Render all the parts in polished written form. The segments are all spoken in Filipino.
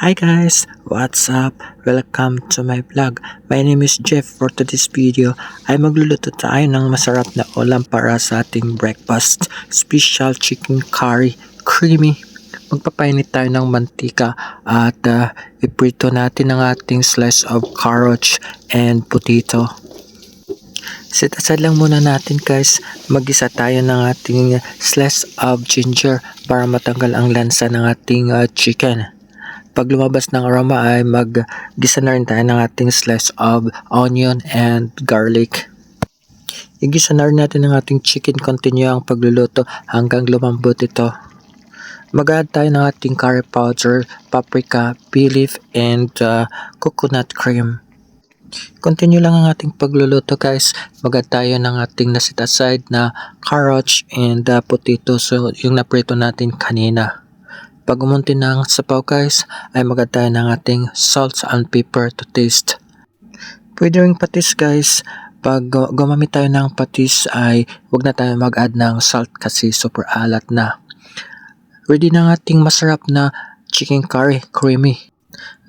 Hi guys, what's up? Welcome to my vlog. My name is Jeff. For today's video ay magluluto tayo ng masarap na ulam para sa ating breakfast. Special chicken curry, creamy. Magpapainit tayo ng mantika at iprito natin ang ating slice of carrots and potato. Set aside lang muna natin guys, mag-isa tayo ng ating slice of ginger para matanggal ang lansa ng ating chicken. Pag lumabas ng aroma ay mag-gisa na rin tayo ng ating slice of onion and garlic. Igisa na rin natin ang ating chicken, continue ang pagluluto hanggang lumambot ito. Mag-add tayo ng ating curry powder, paprika, bay leaf, and coconut cream. Continue lang ang ating pagluluto guys. Mag-add tayo ng ating naset aside na carrots and potato, so yung naprito natin kanina. Pag umunti ng sapaw guys, ay mag-add tayo ng ating salt and pepper to taste. Pwede rin patis guys. Pag gumamit tayo ng patis ay huwag na tayo mag-add ng salt kasi super alat na. Ready na ang ating masarap na chicken curry, creamy.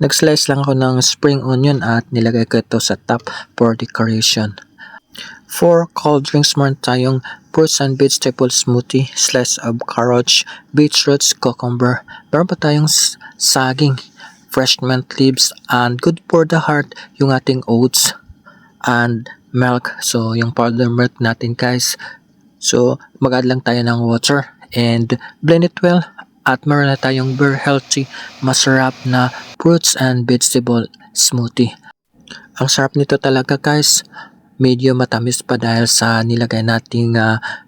Nag-slice lang ako ng spring onion at nilagay ko ito sa top for decoration. For cold drinks, meron tayong fruits and vegetable smoothie, slice of carrots, beetroots, cucumber. Meron pa tayong saging, fresh mint leaves, and good for the heart yung ating oats and milk. So yung powder milk natin guys. So mag-add lang tayo ng water and blend it well. At meron na tayong very healthy, masarap na fruits and vegetable smoothie. Ang sarap nito talaga guys. Medyo matamis pa dahil sa nilagay nating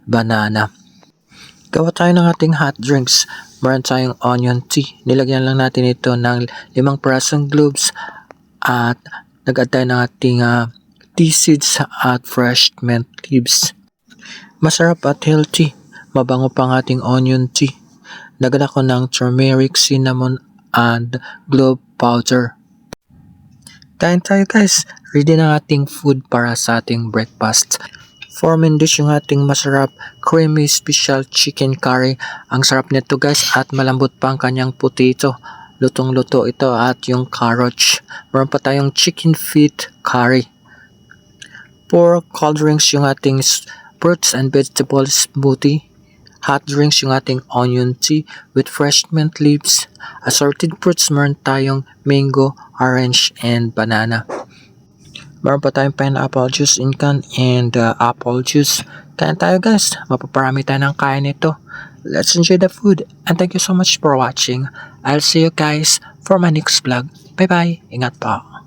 banana. Gawa tayo ng ating hot drinks. Meron tayong onion tea. Nilagyan lang natin ito ng 5 prasong cloves at nag-add tayo ng ating tea seeds at fresh mint leaves. Masarap at healthy. Mabango pa ang ating onion tea. Nagad ako ng turmeric, cinnamon, and clove powder. Kain tayo guys. Ready na ang ating food para sa ating breakfast. For main dish yung ating masarap, creamy special chicken curry. Ang sarap nito guys at malambot pa ang kanyang potato. Lutong-luto ito at yung carrots. Meron pa tayong chicken feet curry. For cold drinks yung ating fruits and vegetable smoothie. Hot drinks yung ating onion tea with fresh mint leaves. Assorted fruits, meron tayong mango, orange, and banana. Meron pa tayong pineapple juice in can and apple juice. Kain tayo guys. Mapaparami tayo ng kain nito. Let's enjoy the food and thank you so much for watching. I'll see you guys for my next vlog. Bye bye. Ingat pa.